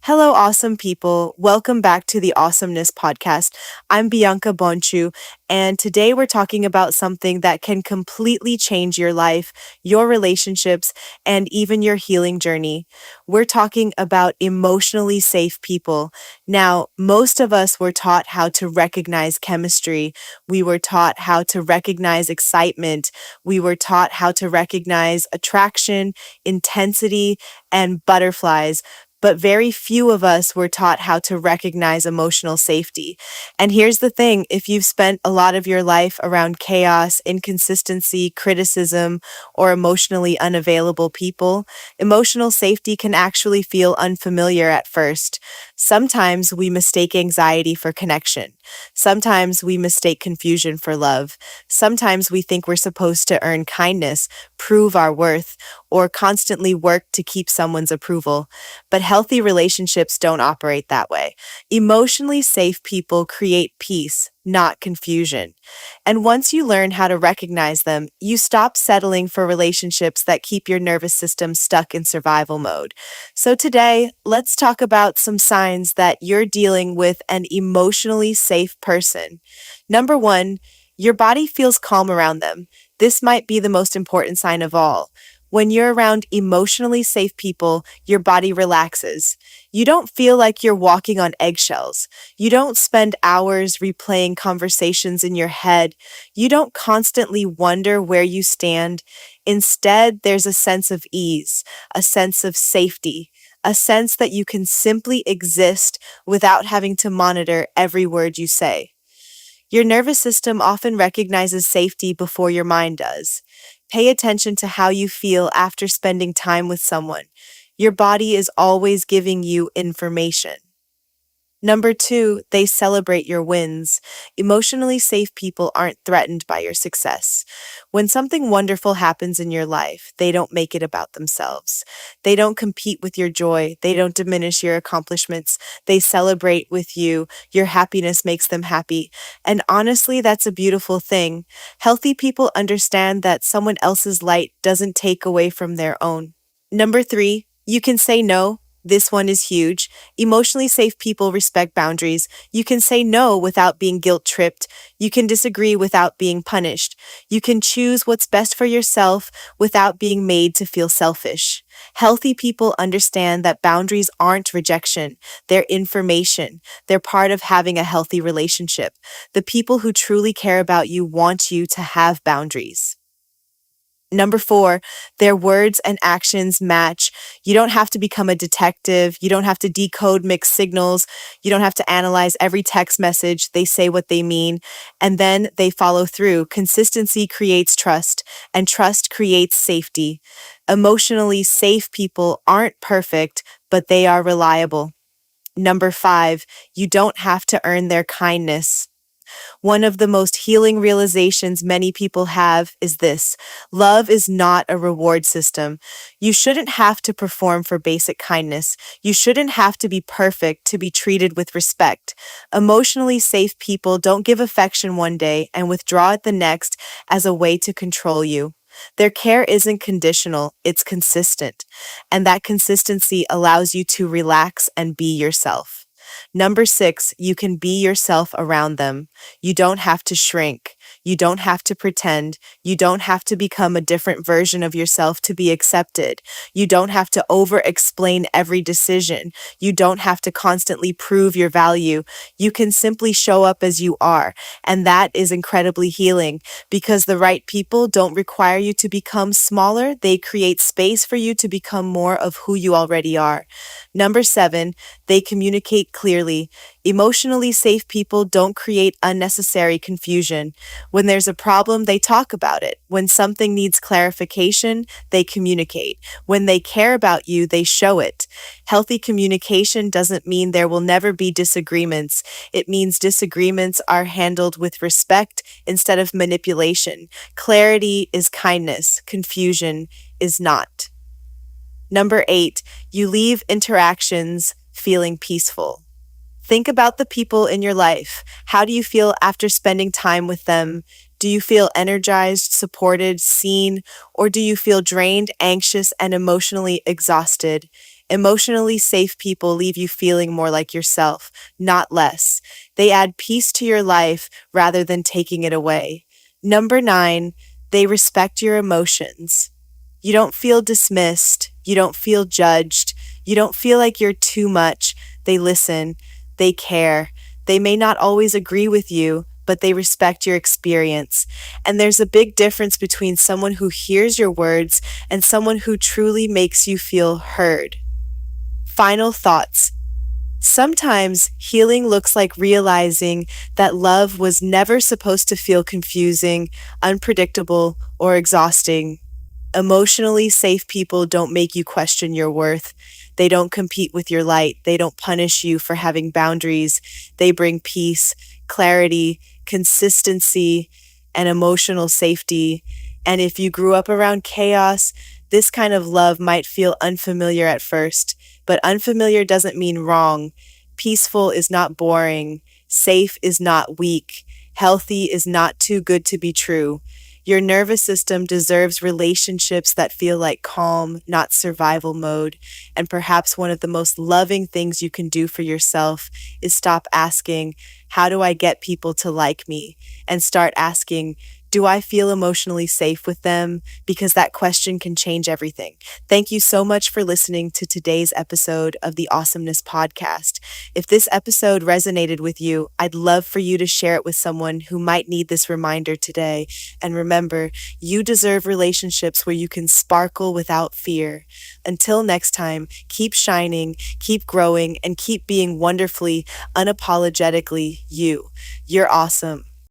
Hello, awesome people. Welcome back to the Awesomeness Podcast. I'm Bianca Bonciu, and today we're talking about something that can completely change your life, your relationships, and even your healing journey. We're talking about emotionally safe people. Now, most of us were taught how to recognize chemistry. We were taught how to recognize excitement. We were taught how to recognize attraction, intensity, and butterflies, but very few of us were taught how to recognize emotional safety. And here's the thing, if you've spent a lot of your life around chaos, inconsistency, criticism, or emotionally unavailable people, emotional safety can actually feel unfamiliar at first. Sometimes we mistake anxiety for connection. Sometimes we mistake confusion for love. Sometimes we think we're supposed to earn kindness, prove our worth, or constantly work to keep someone's approval. But healthy relationships don't operate that way. Emotionally safe people create peace, not confusion. And once you learn how to recognize them, you stop settling for relationships that keep your nervous system stuck in survival mode. So today, let's talk about some signs that you're dealing with an emotionally safe person. Number one, your body feels calm around them. This might be the most important sign of all. When you're around emotionally safe people, your body relaxes. You don't feel like you're walking on eggshells. You don't spend hours replaying conversations in your head. You don't constantly wonder where you stand. Instead, there's a sense of ease, a sense of safety, a sense that you can simply exist without having to monitor every word you say. Your nervous system often recognizes safety before your mind does. Pay attention to how you feel after spending time with someone. Your body is always giving you information. Number two, they celebrate your wins. Emotionally safe people aren't threatened by your success. When something wonderful happens in your life, they don't make it about themselves. They don't compete with your joy. They don't diminish your accomplishments. They celebrate with you. Your happiness makes them happy. And honestly, that's a beautiful thing. Healthy people understand that someone else's light doesn't take away from their own. Number three, you can say no. This one is huge. Emotionally safe people respect boundaries. You can say no without being guilt-tripped. You can disagree without being punished. You can choose what's best for yourself without being made to feel selfish. Healthy people understand that boundaries aren't rejection. They're information. They're part of having a healthy relationship. The people who truly care about you want you to have boundaries. Number four, their words and actions match. You don't have to become a detective. You don't have to decode mixed signals. You don't have to analyze every text message. They say what they mean, and then they follow through. Consistency creates trust, and trust creates safety. Emotionally safe people aren't perfect, but they are reliable. Number five, you don't have to earn their kindness. One of the most healing realizations many people have is this: love is not a reward system. You shouldn't have to perform for basic kindness. You shouldn't have to be perfect to be treated with respect. Emotionally safe people don't give affection one day and withdraw it the next as a way to control you. Their care isn't conditional, it's consistent. And that consistency allows you to relax and be yourself. Number six, you can be yourself around them. You don't have to shrink. You don't have to pretend. You don't have to become a different version of yourself to be accepted. You don't have to over-explain every decision. You don't have to constantly prove your value. You can simply show up as you are. And that is incredibly healing because the right people don't require you to become smaller. They create space for you to become more of who you already are. Number seven, they communicate clearly. Emotionally safe people don't create unnecessary confusion. When there's a problem, they talk about it. When something needs clarification, they communicate. When they care about you, they show it. Healthy communication doesn't mean there will never be disagreements. It means disagreements are handled with respect instead of manipulation. Clarity is kindness. Confusion is not. Number eight, you leave interactions feeling peaceful. Think about the people in your life. How do you feel after spending time with them? Do you feel energized, supported, seen, or do you feel drained, anxious, and emotionally exhausted? Emotionally safe people leave you feeling more like yourself, not less. They add peace to your life rather than taking it away. Number 9, they respect your emotions. You don't feel dismissed. You don't feel judged. You don't feel like you're too much. They listen. They care. They may not always agree with you, but they respect your experience. And there's a big difference between someone who hears your words and someone who truly makes you feel heard. Final thoughts. Sometimes healing looks like realizing that love was never supposed to feel confusing, unpredictable, or exhausting. Emotionally safe people don't make you question your worth. They don't compete with your light. They don't punish you for having boundaries. They bring peace, clarity, consistency, and emotional safety. And if you grew up around chaos, this kind of love might feel unfamiliar at first, but unfamiliar doesn't mean wrong. Peaceful is not boring. Safe is not weak. Healthy is not too good to be true. Your nervous system deserves relationships that feel like calm, not survival mode. And perhaps one of the most loving things you can do for yourself is stop asking, how do I get people to like me? And start asking, do I feel emotionally safe with them? Because that question can change everything. Thank you so much for listening to today's episode of the Awesomeness Podcast. If this episode resonated with you, I'd love for you to share it with someone who might need this reminder today. And remember, you deserve relationships where you can sparkle without fear. Until next time, keep shining, keep growing, and keep being wonderfully, unapologetically you. You're awesome.